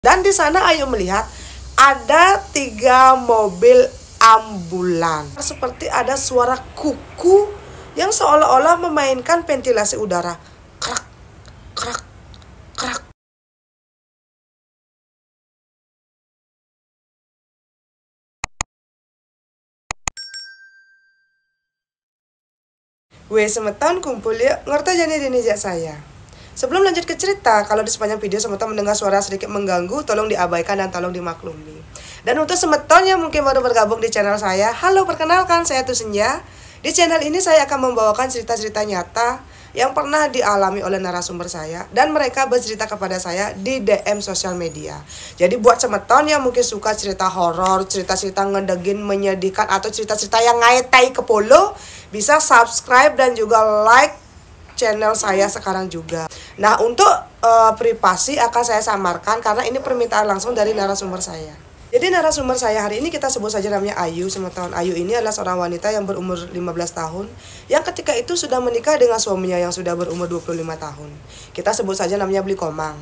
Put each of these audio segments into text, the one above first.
Dan di sana Ayu melihat ada 3 mobil ambulan. Seperti ada suara kuku yang seolah-olah memainkan ventilasi udara. Krak, krak, krak. Semeton kumpul ya, ngerti jadi dinijak saya. Sebelum lanjut ke cerita, kalau di sepanjang video semeton mendengar suara sedikit mengganggu, tolong diabaikan dan tolong dimaklumi. Dan untuk semeton yang mungkin baru bergabung di channel saya, halo, perkenalkan, saya Tusenja. Di channel ini saya akan membawakan cerita-cerita nyata yang pernah dialami oleh narasumber saya, dan mereka bercerita kepada saya di DM sosial media. Jadi buat semeton yang mungkin suka cerita horor, cerita-cerita ngedegin, menyedihkan, atau cerita-cerita yang ngaitai ke polo, bisa subscribe dan juga like channel saya sekarang juga. Nah, untuk privasi akan saya samarkan karena ini permintaan langsung dari narasumber saya. Jadi narasumber saya hari ini kita sebut saja namanya Ayu, teman-teman. Ayu ini adalah seorang wanita yang berumur 15 tahun yang ketika itu sudah menikah dengan suaminya yang sudah berumur 25 tahun. Kita sebut saja namanya Blikomang.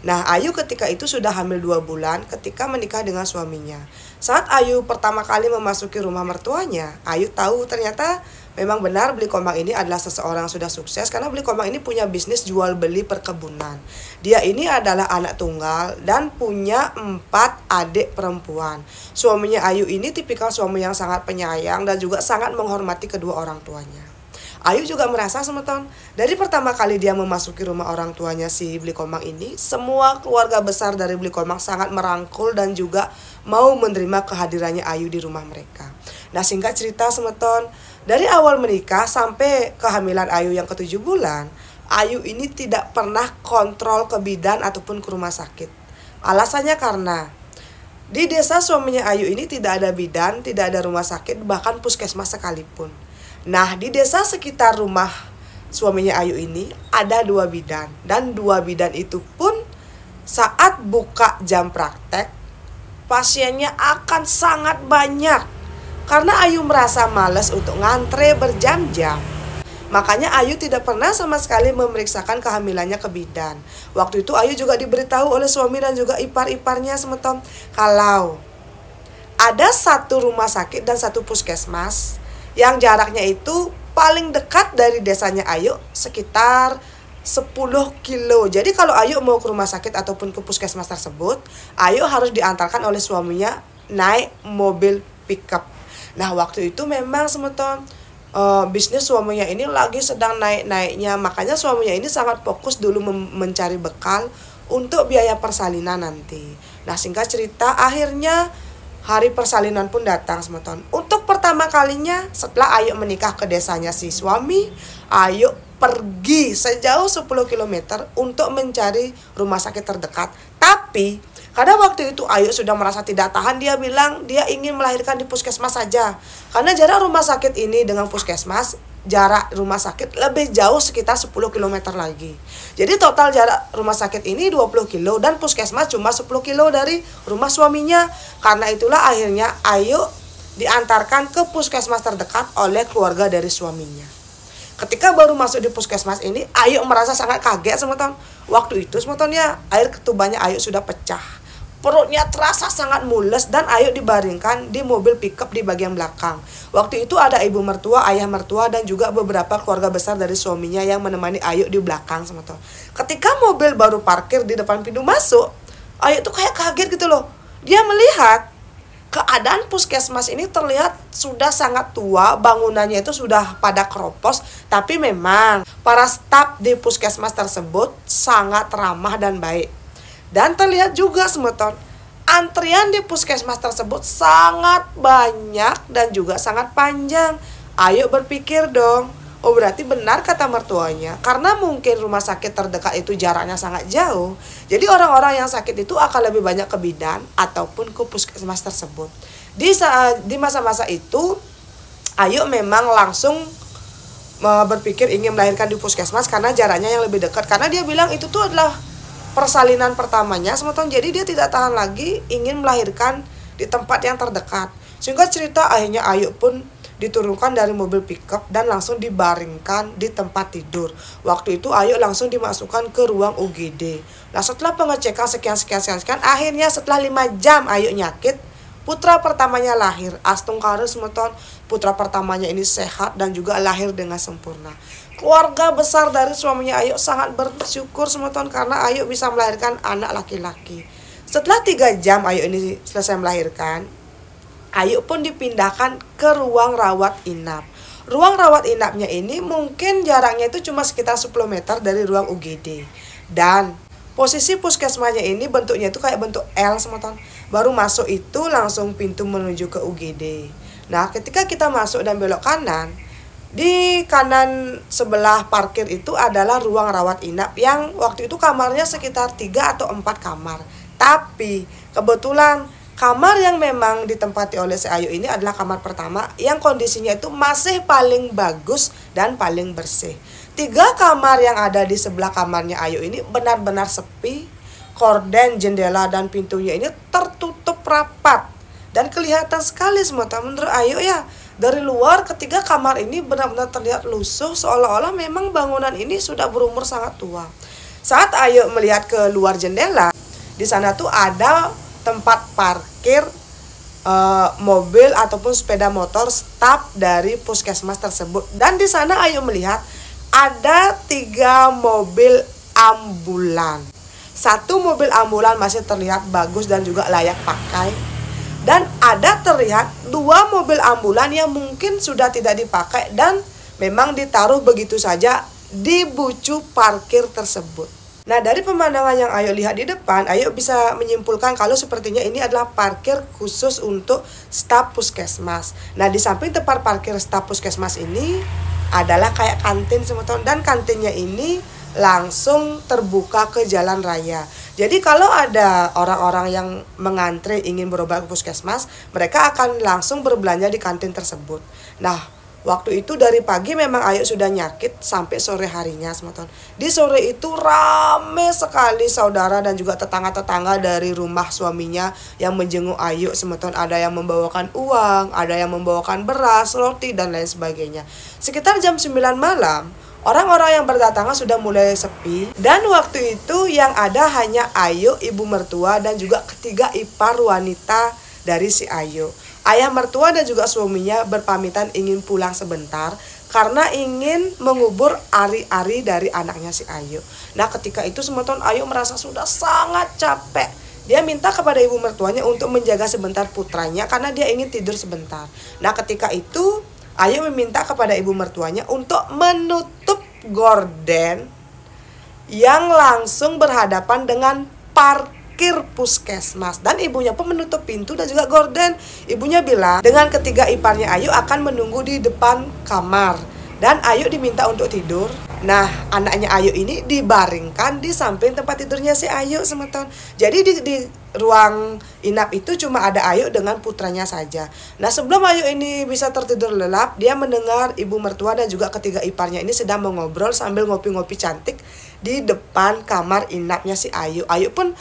Nah, Ayu ketika itu sudah hamil 2 bulan ketika menikah dengan suaminya. Saat Ayu pertama kali memasuki rumah mertuanya, Ayu tahu ternyata memang benar Blikomang ini adalah seseorang yang sudah sukses karena Blikomang ini punya bisnis jual beli perkebunan. Dia ini adalah anak tunggal dan punya 4 adik perempuan. Suaminya Ayu ini tipikal suami yang sangat penyayang dan juga sangat menghormati kedua orang tuanya. Ayu juga merasa semeton, dari pertama kali dia memasuki rumah orang tuanya si Blikomang ini, semua keluarga besar dari Blikomang sangat merangkul dan juga mau menerima kehadirannya Ayu di rumah mereka. Nah, singkat cerita semeton, dari awal menikah sampai kehamilan Ayu yang ke-7 bulan, Ayu ini tidak pernah kontrol ke bidan ataupun ke rumah sakit. Alasannya karena di desa suaminya Ayu ini tidak ada bidan, tidak ada rumah sakit, bahkan puskesmas sekalipun. Nah, di desa sekitar rumah suaminya Ayu ini ada 2 bidan. Dan 2 bidan itu pun saat buka jam praktek, pasiennya akan sangat banyak. Karena Ayu merasa malas untuk ngantre berjam-jam. Makanya Ayu tidak pernah sama sekali memeriksakan kehamilannya ke bidan. Waktu itu Ayu juga diberitahu oleh suami dan juga ipar-iparnya semeton, kalau ada 1 rumah sakit dan 1 puskesmas yang jaraknya itu paling dekat dari desanya Ayu sekitar 10 kilo. Jadi kalau Ayu mau ke rumah sakit ataupun ke puskesmas tersebut, Ayu harus diantarkan oleh suaminya naik mobil pickup. Nah, waktu itu memang semeton bisnis suaminya ini lagi sedang naik-naiknya. Makanya suaminya ini sangat fokus dulu mencari bekal untuk biaya persalinan nanti. Nah, singkat cerita akhirnya hari persalinan pun datang semeton. Untuk pertama kalinya setelah Ayu menikah ke desanya si suami, Ayu pergi sejauh 10 km untuk mencari rumah sakit terdekat. Tapi karena waktu itu Ayu sudah merasa tidak tahan, dia bilang dia ingin melahirkan di puskesmas saja. Karena jarak rumah sakit ini dengan puskesmas, jarak rumah sakit lebih jauh sekitar 10 km lagi. Jadi total jarak rumah sakit ini 20 kilo dan puskesmas cuma 10 kilo dari rumah suaminya. Karena itulah akhirnya Ayu diantarkan ke puskesmas terdekat oleh keluarga dari suaminya. Ketika baru masuk di puskesmas ini, Ayu merasa sangat kaget semeton. Waktu itu semetonnya air ketubannya Ayu sudah pecah. Perutnya terasa sangat mules dan Ayu dibaringkan di mobil pickup di bagian belakang. Waktu itu ada ibu mertua, ayah mertua, dan juga beberapa keluarga besar dari suaminya yang menemani Ayu di belakang semeton. Ketika mobil baru parkir di depan pintu masuk, Ayu tuh kayak kaget gitu loh. Dia melihat keadaan puskesmas ini terlihat sudah sangat tua, bangunannya itu sudah pada keropos, tapi memang para staf di puskesmas tersebut sangat ramah dan baik. Dan terlihat juga semeton, antrian di puskesmas tersebut sangat banyak dan juga sangat panjang. Ayu berpikir dong, oh berarti benar kata mertuanya, karena mungkin rumah sakit terdekat itu jaraknya sangat jauh. Jadi orang-orang yang sakit itu akan lebih banyak ke bidan ataupun ke puskesmas tersebut. Di masa-masa itu, Ayu memang langsung berpikir ingin melahirkan di puskesmas karena jaraknya yang lebih dekat. Karena dia bilang itu tuh adalah persalinan pertamanya semeton, jadi dia tidak tahan lagi ingin melahirkan di tempat yang terdekat. Singkat cerita, akhirnya Ayu pun diturunkan dari mobil pickup dan langsung dibaringkan di tempat tidur. Waktu itu Ayu langsung dimasukkan ke ruang UGD. Nah, setelah pengecekan sekian, akhirnya setelah 5 jam Ayu nyakit, putra pertamanya lahir. Astung Kare semeton, putra pertamanya ini sehat dan juga lahir dengan sempurna. Keluarga besar dari suaminya Ayu sangat bersyukur semeton karena Ayu bisa melahirkan anak laki-laki. Setelah 3 jam Ayu ini selesai melahirkan, Ayu pun dipindahkan ke ruang rawat inap. Ruang rawat inapnya ini mungkin jaraknya itu cuma sekitar 10 meter dari ruang UGD. Dan posisi puskesmasnya ini bentuknya itu kayak bentuk L semeton. Baru masuk itu langsung pintu menuju ke UGD. Nah, ketika kita masuk dan belok kanan, di kanan sebelah parkir itu adalah ruang rawat inap yang waktu itu kamarnya sekitar 3 atau 4 kamar. Tapi kebetulan kamar yang memang ditempati oleh si Ayu ini adalah kamar pertama yang kondisinya itu masih paling bagus dan paling bersih. 3 kamar yang ada di sebelah kamarnya Ayu ini benar-benar sepi, korden, jendela, dan pintunya ini tertutup rapat. Dan kelihatan sekali semata menurut Ayu ya, dari luar ketiga kamar ini benar-benar terlihat lusuh seolah-olah memang bangunan ini sudah berumur sangat tua. Saat Ayu melihat ke luar jendela, di sana tuh ada tempat parkir mobil ataupun sepeda motor staf dari puskesmas tersebut. Dan di sana Ayu melihat ada 3 mobil ambulan. 1 mobil ambulan masih terlihat bagus dan juga layak pakai. Dan ada terlihat 2 mobil ambulan yang mungkin sudah tidak dipakai dan memang ditaruh begitu saja di bucu parkir tersebut. Nah, dari pemandangan yang Ayu lihat di depan, Ayu bisa menyimpulkan kalau sepertinya ini adalah parkir khusus untuk staf puskesmas. Nah, di samping tempat parkir staf puskesmas ini adalah kayak kantin semeton, dan kantinnya ini langsung terbuka ke jalan raya. Jadi kalau ada orang-orang yang mengantre ingin berobat ke puskesmas, mereka akan langsung berbelanja di kantin tersebut. Nah, waktu itu dari pagi memang Ayu sudah nyakit sampai sore harinya semeton. Di sore itu rame sekali saudara dan juga tetangga-tetangga dari rumah suaminya yang menjenguk Ayu semeton. Ada yang membawakan uang, ada yang membawakan beras, roti, dan lain sebagainya. Sekitar jam 9 malam, orang-orang yang berdatangan sudah mulai sepi. Dan waktu itu yang ada hanya Ayu, ibu mertua, dan juga ketiga ipar wanita dari si Ayu. Ayah mertua dan juga suaminya berpamitan ingin pulang sebentar karena ingin mengubur ari-ari dari anaknya si Ayu. Nah, ketika itu semeton Ayu merasa sudah sangat capek. Dia minta kepada ibu mertuanya untuk menjaga sebentar putranya karena dia ingin tidur sebentar. Nah, ketika itu Ayu meminta kepada ibu mertuanya untuk menutup gorden yang langsung berhadapan dengan parkir puskesmas, dan ibunya pun menutup pintu dan juga gorden. Ibunya bilang dengan ketiga iparnya Ayu akan menunggu di depan kamar dan Ayu diminta untuk tidur. Nah, anaknya Ayu ini dibaringkan di samping tempat tidurnya si Ayu semeton. Jadi di ruang inap itu cuma ada Ayu dengan putranya saja. Nah, sebelum Ayu ini bisa tertidur lelap, dia mendengar ibu mertua dan juga ketiga iparnya ini sedang mengobrol sambil ngopi-ngopi cantik di depan kamar inapnya si Ayu. Ayu pun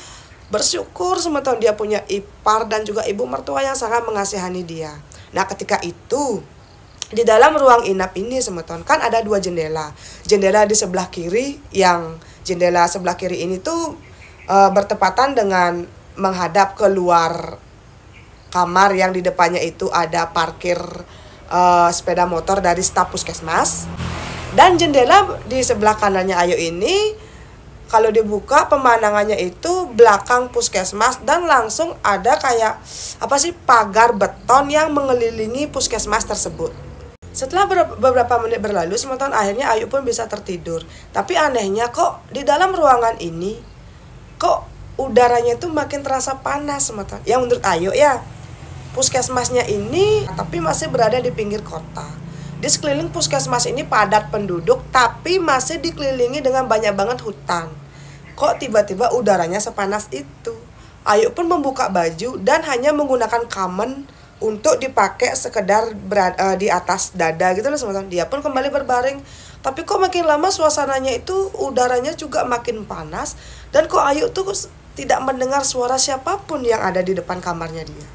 bersyukur semeton dia punya ipar dan juga ibu mertua yang sangat mengasihani dia. Nah, ketika itu di dalam ruang inap ini semeton kan ada 2 jendela. Jendela di sebelah kiri, yang jendela sebelah kiri ini tuh bertepatan dengan menghadap keluar kamar yang di depannya itu ada parkir sepeda motor dari staf puskesmas. Dan jendela di sebelah kanannya Ayu ini kalau dibuka pemandangannya itu belakang puskesmas dan langsung ada kayak pagar beton yang mengelilingi puskesmas tersebut. Setelah beberapa menit berlalu semeton akhirnya Ayu pun bisa tertidur. Tapi anehnya kok di dalam ruangan ini kok udaranya itu makin terasa panas semeton. Yang menurut Ayu ya, puskesmasnya ini tapi masih berada di pinggir kota. Di sekeliling puskesmas ini padat penduduk tapi masih dikelilingi dengan banyak banget hutan. Kok tiba-tiba udaranya sepanas itu? Ayu pun membuka baju dan hanya menggunakan kamen untuk dipakai sekedar di atas dada gitu loh teman-teman. Dia pun kembali berbaring. Tapi kok makin lama suasananya itu udaranya juga makin panas. Dan kok Ayu tuh tidak mendengar suara siapapun yang ada di depan kamarnya dia.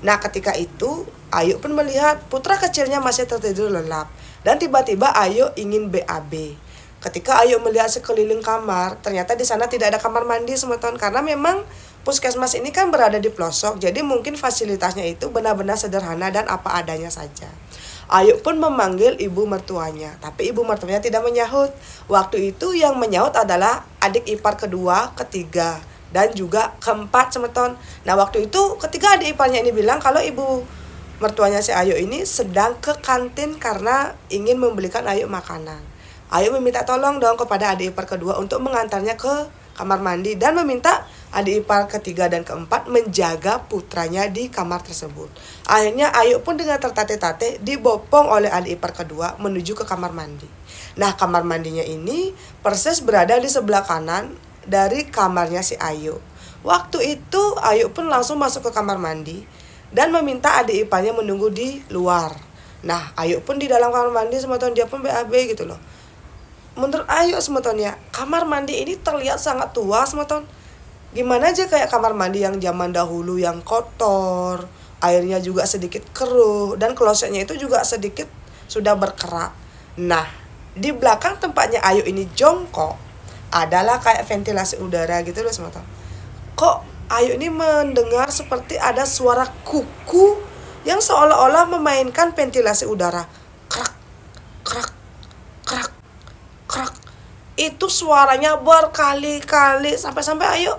Nah ketika itu Ayu pun melihat putra kecilnya masih tertidur lelap. Dan tiba-tiba Ayu ingin BAB. Ketika Ayu melihat sekeliling kamar, ternyata di sana tidak ada kamar mandi semeton, karena memang puskesmas ini kan berada di pelosok, jadi mungkin fasilitasnya itu benar-benar sederhana dan apa adanya saja. Ayu pun memanggil ibu mertuanya, tapi ibu mertuanya tidak menyahut. Waktu itu yang menyahut adalah adik ipar kedua, ketiga, dan juga keempat semeton. Nah waktu itu ketika adik iparnya ini bilang kalau ibu mertuanya si Ayu ini sedang ke kantin karena ingin membelikan Ayu makanan. Ayu meminta tolong dong kepada adik ipar kedua untuk mengantarnya ke kamar mandi dan meminta adik ipar ketiga dan keempat menjaga putranya di kamar tersebut. Akhirnya Ayu pun dengan tertatih-tatih dibopong oleh adik ipar kedua menuju ke kamar mandi. Nah kamar mandinya ini persis berada di sebelah kanan dari kamarnya si Ayu. Waktu itu Ayu pun langsung masuk ke kamar mandi dan meminta adik iparnya menunggu di luar. Nah Ayu pun di dalam kamar mandi semeton, dia pun BAB gitu loh. Menurut Ayu semeton ya, kamar mandi ini terlihat sangat tua semeton. Gimana aja kayak kamar mandi yang zaman dahulu yang kotor, airnya juga sedikit keruh, dan klosetnya itu juga sedikit sudah berkerak. Nah, di belakang tempatnya Ayu ini jongkok adalah kayak ventilasi udara gitu loh semeton. Kok Ayu ini mendengar seperti ada suara kuku yang seolah-olah memainkan ventilasi udara. Krak, krak, krak, krak. Itu suaranya berkali-kali sampai-sampai Ayu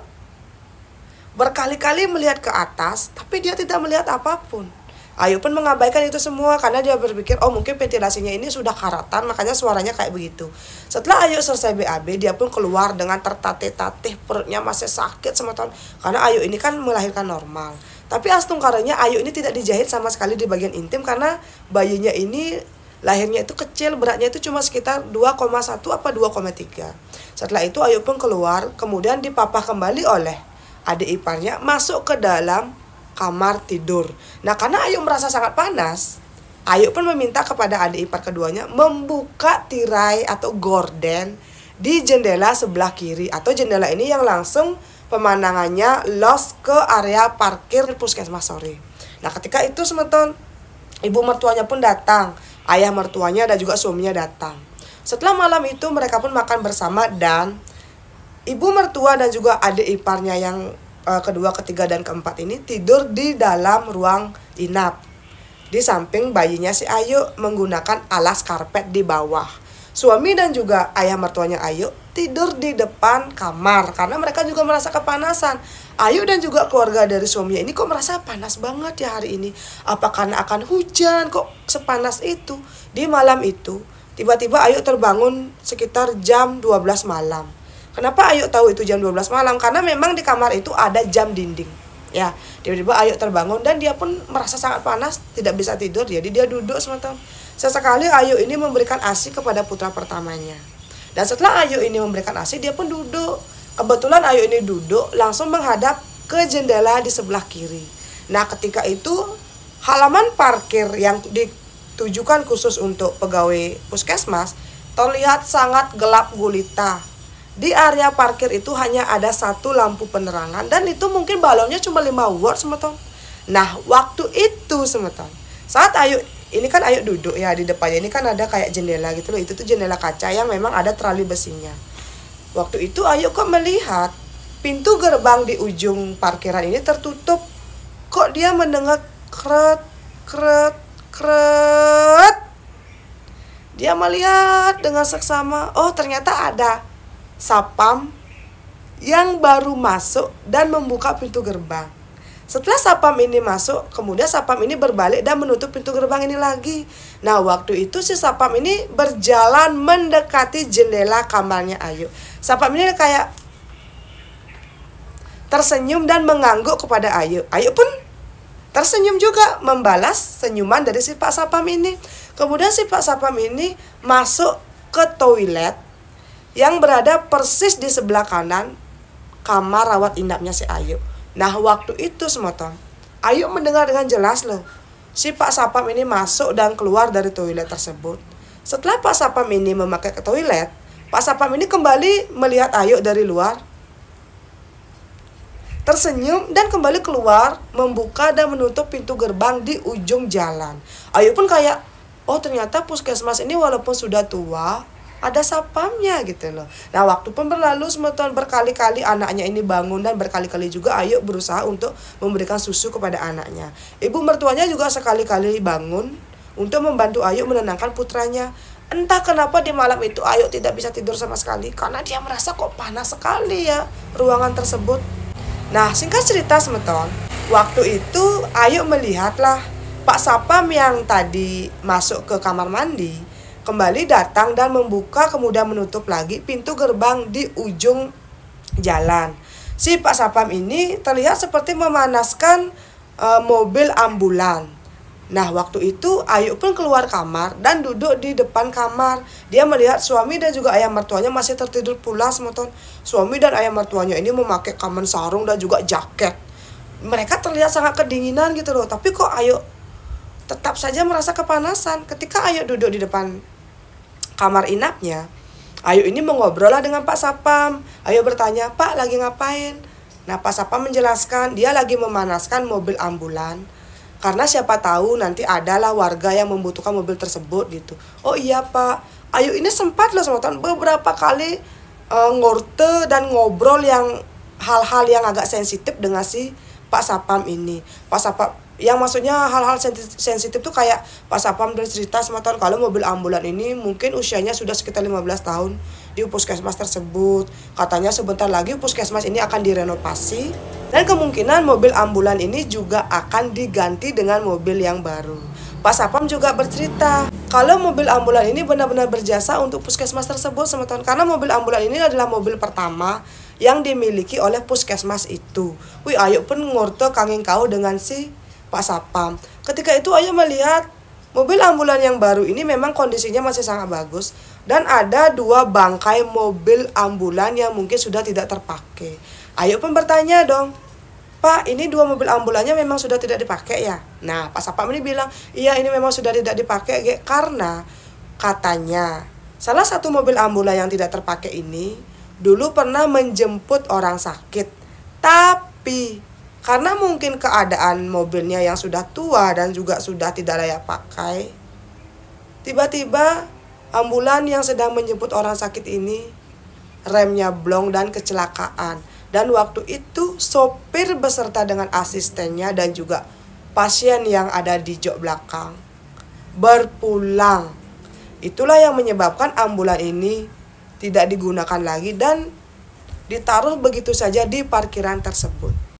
berkali-kali melihat ke atas, tapi dia tidak melihat apapun. Ayu pun mengabaikan itu semua karena dia berpikir, oh mungkin ventilasinya ini sudah karatan, makanya suaranya kayak begitu. Setelah Ayu selesai BAB, dia pun keluar dengan tertatih-tatih, perutnya masih sakit semeton. Karena Ayu ini kan melahirkan normal. Tapi astungkaranya Ayu ini tidak dijahit sama sekali di bagian intim karena bayinya ini lahirnya itu kecil, beratnya itu cuma sekitar 2,1 apa 2,3. Setelah itu Ayu pun keluar, kemudian dipapah kembali oleh adik iparnya masuk ke dalam kamar tidur. Nah karena Ayu merasa sangat panas, Ayu pun meminta kepada adik ipar keduanya membuka tirai atau gorden di jendela sebelah kiri, atau jendela ini yang langsung pemandangannya los ke area parkir puskesmas sore. Nah ketika itu semeton, ibu mertuanya pun datang, ayah mertuanya dan juga suaminya datang. Setelah malam itu mereka pun makan bersama dan ibu mertua dan juga adik iparnya yang kedua, ketiga, dan keempat ini tidur di dalam ruang inap. Di samping bayinya si Ayu menggunakan alas karpet di bawah. Suami dan juga ayah mertuanya Ayu tidur di depan kamar karena mereka juga merasa kepanasan. Ayu dan juga keluarga dari suaminya ini kok merasa panas banget ya hari ini. Apa karena akan hujan kok sepanas itu? Di malam itu tiba-tiba Ayu terbangun sekitar jam 12 malam. Kenapa Ayu tahu itu jam 12 malam? Karena memang di kamar itu ada jam dinding. Ya, tiba-tiba Ayu terbangun dan dia pun merasa sangat panas, tidak bisa tidur, jadi dia duduk sebentar. Sesekali Ayu ini memberikan ASI kepada putra pertamanya. Dan setelah Ayu ini memberikan ASI, dia pun duduk. Kebetulan Ayu ini duduk langsung menghadap ke jendela di sebelah kiri. Nah, ketika itu halaman parkir yang ditujukan khusus untuk pegawai puskesmas terlihat sangat gelap gulita. Di area parkir itu hanya ada satu lampu penerangan dan itu mungkin balonnya cuma 5 watt semeton. Nah waktu itu semeton, saat Ayu, ini kan Ayu duduk ya, di depannya ini kan ada kayak jendela gitu loh. Itu tuh jendela kaca yang memang ada terali besinya. Waktu itu Ayu kok melihat pintu gerbang di ujung parkiran ini tertutup. Kok dia mendengar kret, kret, kret. Dia melihat dengan seksama, oh ternyata ada sapam yang baru masuk dan membuka pintu gerbang. Setelah sapam ini masuk, kemudian sapam ini berbalik dan menutup pintu gerbang ini lagi. Nah waktu itu si sapam ini berjalan mendekati jendela kamarnya Ayu. Sapam ini kayak tersenyum dan mengangguk kepada Ayu. Ayu pun tersenyum juga membalas senyuman dari si Pak Sapam ini. Kemudian si Pak Sapam ini masuk ke toilet yang berada persis di sebelah kanan kamar rawat inapnya si Ayu. Nah waktu itu semeton, Ayu mendengar dengan jelas loh, si Pak Sapam ini masuk dan keluar dari toilet tersebut. Setelah Pak Sapam ini memakai ke toilet, Pak Sapam ini kembali melihat Ayu dari luar. tersenyum dan kembali keluar, membuka dan menutup pintu gerbang di ujung jalan. Ayu pun kayak, oh ternyata puskesmas ini walaupun sudah tua, ada sapamnya gitu loh. Nah waktu pun berlalu, semeton berkali-kali anaknya ini bangun dan berkali-kali juga Ayu berusaha untuk memberikan susu kepada anaknya. Ibu mertuanya juga sekali-kali bangun untuk membantu Ayu menenangkan putranya. Entah kenapa di malam itu Ayu tidak bisa tidur sama sekali karena dia merasa kok panas sekali ya ruangan tersebut. Nah singkat cerita semeton, waktu itu Ayu melihatlah Pak Sapam yang tadi masuk ke kamar mandi kembali datang dan membuka kemudian menutup lagi pintu gerbang di ujung jalan. Si Pak Sapam ini terlihat seperti memanaskan mobil ambulan. Nah waktu itu Ayu pun keluar kamar dan duduk di depan kamar. Dia melihat suami dan juga ayah mertuanya masih tertidur pulas semeton. Suami dan ayah mertuanya ini memakai kamen sarung dan juga jaket. Mereka terlihat sangat kedinginan gitu loh. Tapi kok Ayu tetap saja merasa kepanasan. Ketika Ayu duduk di depan kamar inapnya, Ayu ini mengobrol lah dengan Pak Sapam. Ayu bertanya, Pak lagi ngapain? Nah Pak Sapam menjelaskan dia lagi memanaskan mobil ambulan. Karena siapa tahu nanti adalah warga yang membutuhkan mobil tersebut gitu. Oh iya Pak, Ayu ini sempat loh semeton beberapa kali ngorte dan ngobrol yang hal-hal yang agak sensitif dengan si Pak Sapam ini. Pak Sapam yang maksudnya hal-hal sensitif tuh kayak Pak Sapam bercerita semeton kalau mobil ambulan ini mungkin usianya sudah sekitar 15 tahun di puskesmas tersebut. Katanya sebentar lagi puskesmas ini akan direnovasi dan kemungkinan mobil ambulan ini juga akan diganti dengan mobil yang baru. Pak Sapam juga bercerita kalau mobil ambulan ini benar-benar berjasa untuk puskesmas tersebut semeton, karena mobil ambulan ini adalah mobil pertama yang dimiliki oleh puskesmas itu. Wih Ayu pun ngorto kanging kau dengan si Pak Sapam. Ketika itu Ayu melihat mobil ambulan yang baru ini memang kondisinya masih sangat bagus dan ada 2 bangkai mobil ambulan yang mungkin sudah tidak terpakai. Ayu pun bertanya dong, Pak ini 2 mobil ambulannya memang sudah tidak dipakai ya? Nah Pak Sapam ini bilang, iya ini memang sudah tidak dipakai karena katanya salah satu mobil ambulan yang tidak terpakai ini dulu pernah menjemput orang sakit. Tapi karena mungkin keadaan mobilnya yang sudah tua dan juga sudah tidak layak pakai, tiba-tiba ambulan yang sedang menjemput orang sakit ini remnya blong dan kecelakaan. Dan waktu itu sopir beserta dengan asistennya dan juga pasien yang ada di jok belakang berpulang. Itulah yang menyebabkan ambulan ini tidak digunakan lagi dan ditaruh begitu saja di parkiran tersebut.